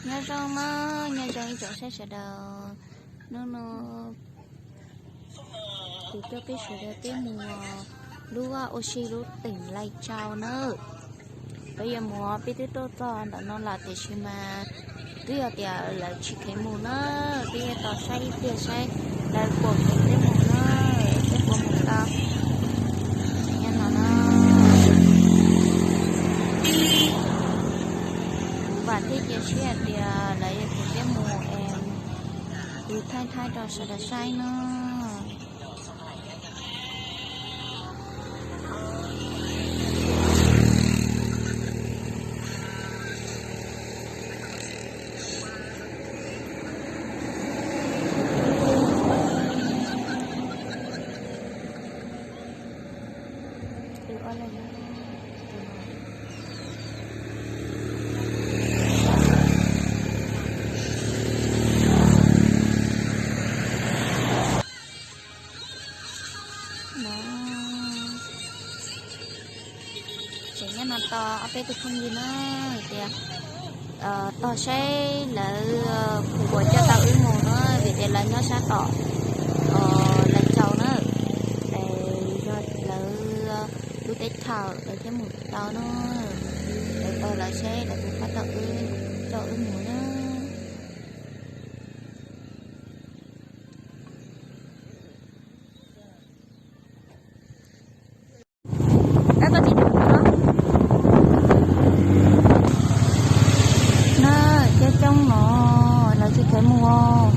nhà rau mà nhà rau chỗ sẽ đầu nó từ cho cái sự đầu tiên mùa lúa oxy lúa tỉnh lại trào nữa bây giờ mùa biết tới tôi to nó là để xem mà bây giờ thì là chỉ cái mùa nữa bây giờ tao say là cuộc cái mùa nữa cái mùa tao nhà nó và thế chia sẻ thì lấy cái mùa em từ thay cho sự là sai nữa chỉ nó to ở đây tôi không gì nữa thì to sẽ là phục vụ cho tao uống mùa nữa vì thế là nó sẽ to là trâu nữa để là tôi tết thảo để cái mùa tao nó để tôi là sẽ là tôi phát tao cho uống mùa nữa các con đi được đó nó chơi trong nó là chơi cái mùa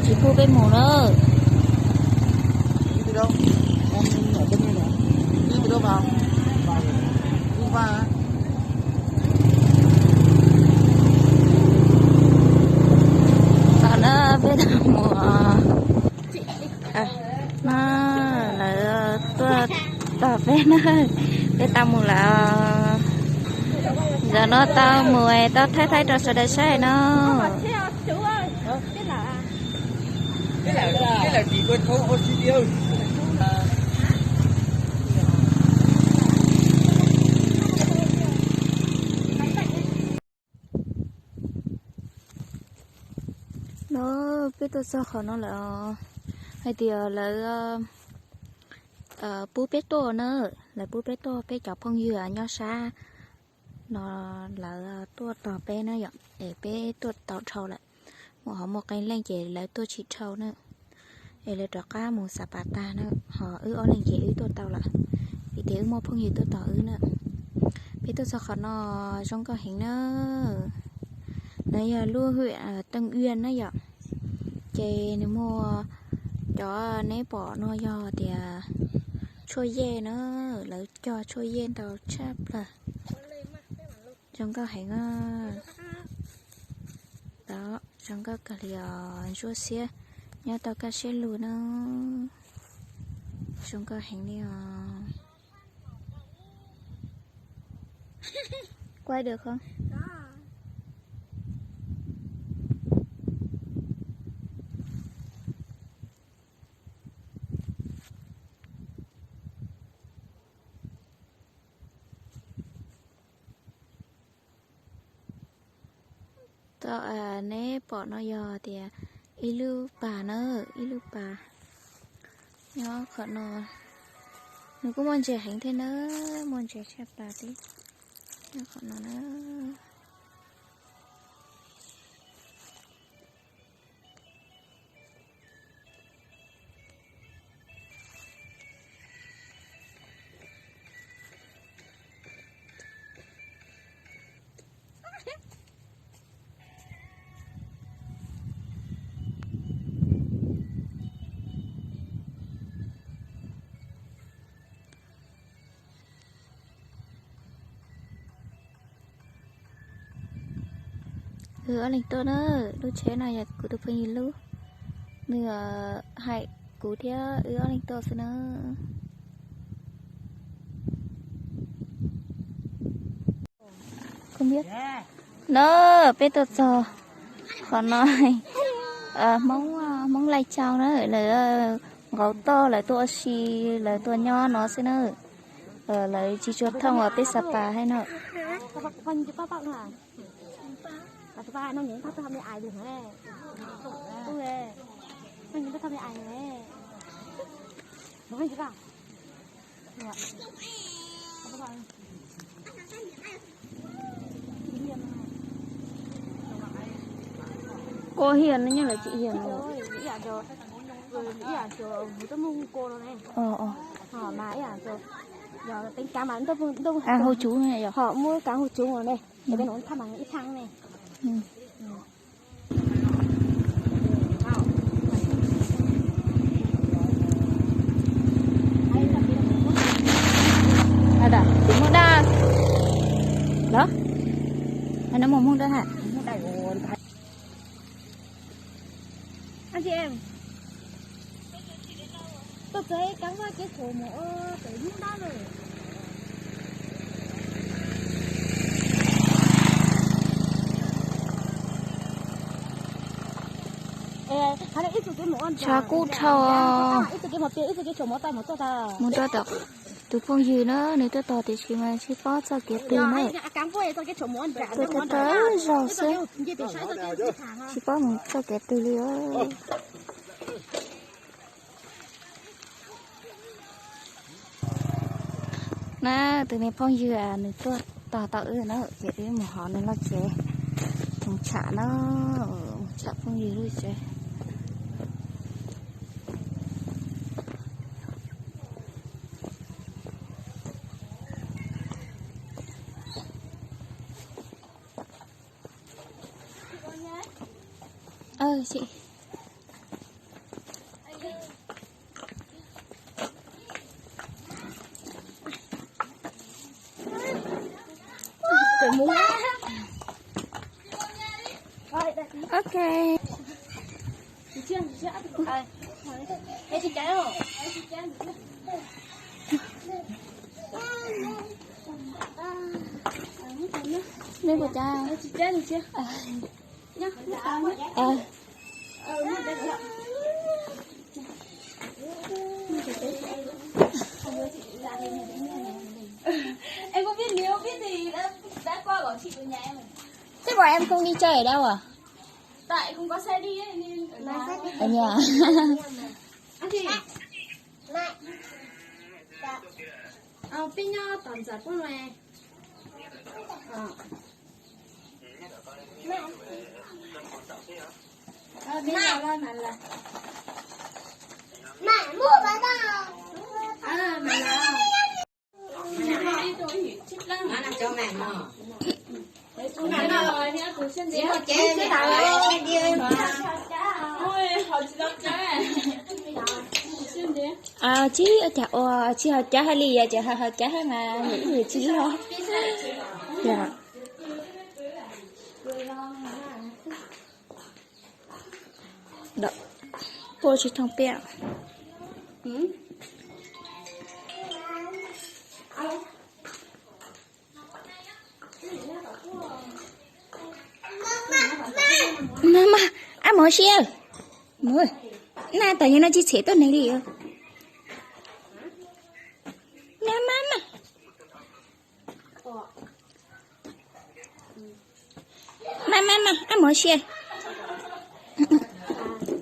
chỉ thu cái mùa nữa đi từ đâu em ở bên này này đi từ đâu vào đi qua sao nó biết mùa nó là tôi biết nó biết tao mùa là giờ nó tao mùa tao thấy cho sự đời sai nó cái là chỉ quên không oxy tiêu nó biết tôi sao khó nó là hay thì là bú bé to nữa là bú bé to bé chọc phong dừa nho xa nó là tua tỏ bé nó dọn để bé tua tỏ trâu lại một cái lên chỉ là tua chỉ trâu nữa để là trọ cá một sạp bà ta nữa họ ở lên chỉ ứ tua tàu lại vì thế một phong dừa tua tỏ ứ nữa bé tôi sao khó nó trong có hình nữa này lúa huyện Tân Uyên nó dọn chè nếu mua cho né bỏ nó do thì trôi dê nữa lấy cho trôi dê tàu chép là trong các hành đó trong các cái chua xía nhớ tao cá xía lùi nó trong các hành đi quay được không tao nè bỏ nó giờ thì ilu bà nó khẩn nó cũng muốn trẻ hành thế nữa muốn trẻ chép bà tí nó khẩn nó nữa ở lên tôi đó đôi chế này là của tôi phải nhìn luôn nửa hai cú thia ưa anh to xin nữa không biết nó biết tôi giờ còn nói móng lai chao đó là gấu to là tua xì là tua nho nó xin nữa lại chỉ chuột thông ở bên Sapa hay nữa con cho bác là ba nó những bácทำai được nè tôi nè nó những bácทำai nè nó hay chứ cả cô Hiền như là chị Hiền rồi ý à rồi ý à rồi tôi mua cô rồi này họ mà ý à rồi giờ tính cá bán tôi hồi chú này rồi họ mua cá hồi chú rồi này để bên nó thăm bằng ít thăng này ada muda đó nó muda hả anh chị em tôi thấy cắn qua cái cổ mỏ tới lúc đó rồi hay là ít cái mỏ cha cú thao ít cái một tiền ít cái chỗ mỏ tay mỏ cho ta muốn cho được từ phong dư nữa nếu tôi tỏ thì chỉ mà chỉ có cho cái từ nữa cắn qua cho cái chỗ mỏ tôi tới rồi xưa chỉ có một cho cái từ nữa nè từ này phong dư nếu tôi tỏ rồi nó cái một họ nên nó chế một chả nó chả phong dư rồi chế chị ok đây của cha em có biết nếu biết thì đã qua bảo chị ở nhà em rồi. Thế bọn em không đi chơi ở đâu à? Tại không có xe đi ấy nên Ở nhà. Anh chị bên nhau tầm giật con này bên nhau là mẹ mua bánh nào mẹ nào cho mẹ mà mẹ nào nha từ xin chỉ một chế cái nào ấy đi ôi họ chỉ đọc trái chị họ chả hay lì chị họ chả hay mà những người chị lo. Dạ. Đó. Cô chỉ thông bẹo. Mama, ăn món xeo. Mời. Nè, tự nhiên nó chỉ xế tôi này đi. Nè, mama. Mama, ăn món xeo.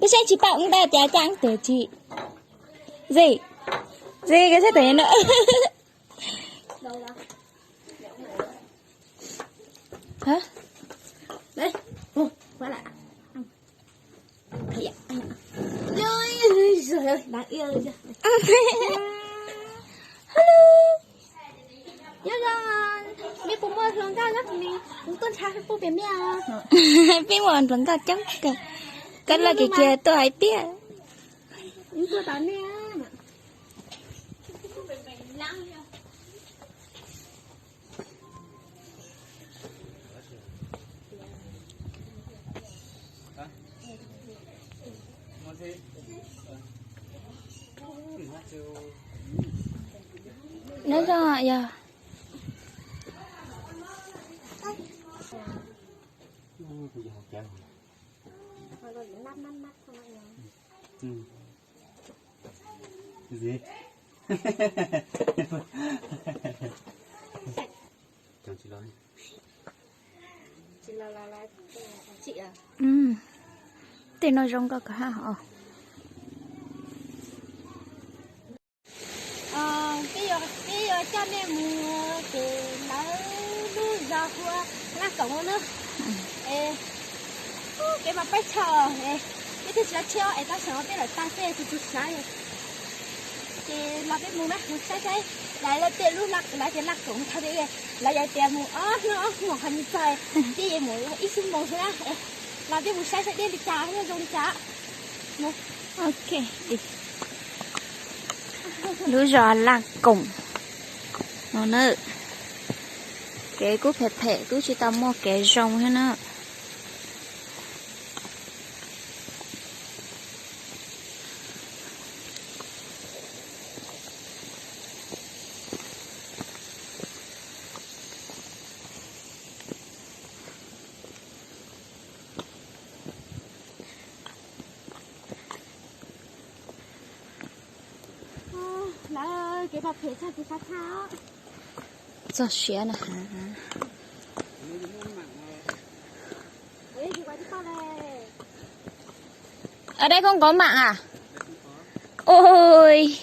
Cái sáng chị bảo ông ta chả chẳng từ chị. Gì? Cái sao tự nhiên nữa. Hả? đấy qua lại trời ơi đáng yêu chưa Hello. nhớ rằng mi cũng mơ thường ra rất mình cũng tuân theo cái phô biến mẹ Biết một lần ta chắc cái là cái kia tôi hay biết. những tôi tán nè Nó ra giờ. rồi nát nát nát không mọi người. Gì? Chồng chị nói. Chị là chị à? Thì nó rong cả họ. Cái cho nên mua cái lá nước giò của lá cổng nữa. Cái mà phải chờ cái thứ là chiều ta sợ biết là ta sẽ thì chút sai thì là cái mù mắt một sai lại là tiền lúc lắc lại tiền lắc cũng thay thế lại giờ tiền mù nó một hành sai cái gì mù ít xin mù thế là cái mù sai sẽ đi trả nó dùng trả Ok đi. Lúa giò là cùng nó nữa cái cú phê phê cú chỉ tao mua cái rong hết nữa. là cái bà phê sao thì sao tháo Giò xé nè hả? đấy thì qua đi qua đây Ở đây không có mạng à? Ôi.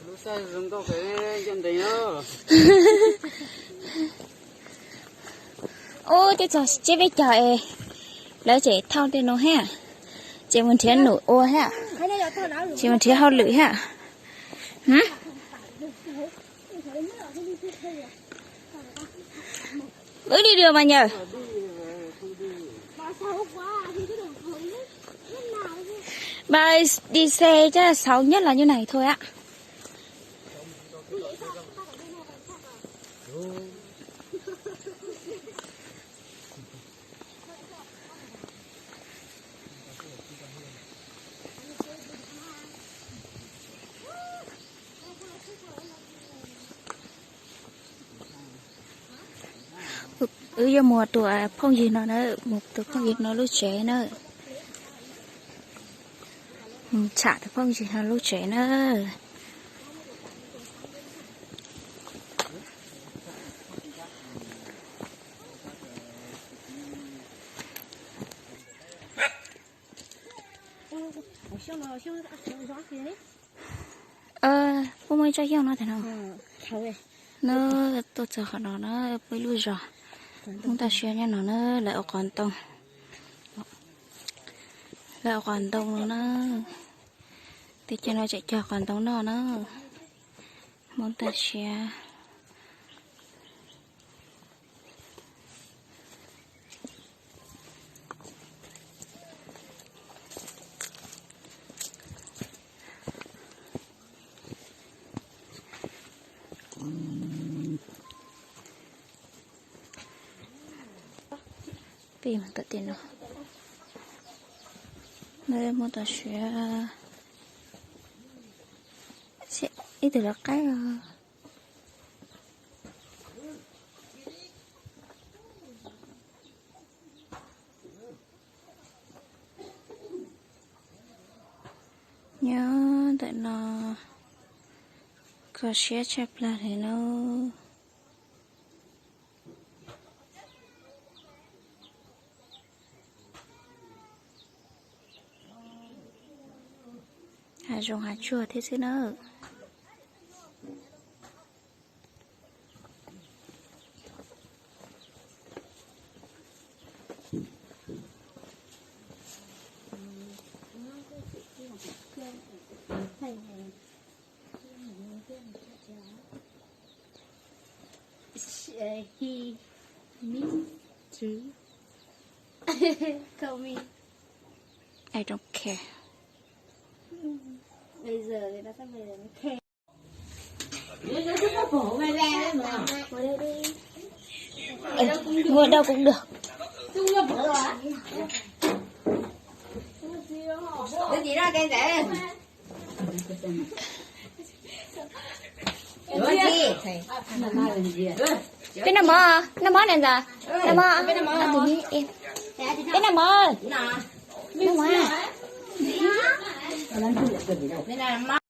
Lúc sau dùng có cái dân tình đó. Ôi cái giò chế với trời. Lấy chị thao tên nó ha. Chị muốn thiến nổi ô ha. Chị muốn thiến hao lưỡi ha. Hả? Bước đi đường mà nhờ. Bà đi xe chắc là xấu nhất là như này thôi ạ. Giờ mùa tuổi phong gì nó nữa, một tuổi phong gì nó lúc trẻ nữa. Chả được phong gì nó lúc trẻ nữa. Cô mới cho yêu nó thế nào? Nó tôi chờ họ nó với lui rồi. Chúng ta share nha nó lại còn tông. Lại còn tông nó. Thì cho nó chạy cho còn tông nó. Muốn ta share. Vì mà tự tin rồi. Đây muốn ta share. Ít từ là cái nhớ tại nó có share chép là thì nó hạt rồng hạt chua thế chứ nữa. He me too. Call me. I don't care. Bây giờ người ta sẽ về nó khe. Nó có bổ mày ra đấy mà. Ngồi đây đi. ngồi đâu cũng được. Cái gì đó đây để. Cái nó mò này giờ nó mò tự nhiên em cái nó mò Nào. nó mò Đây là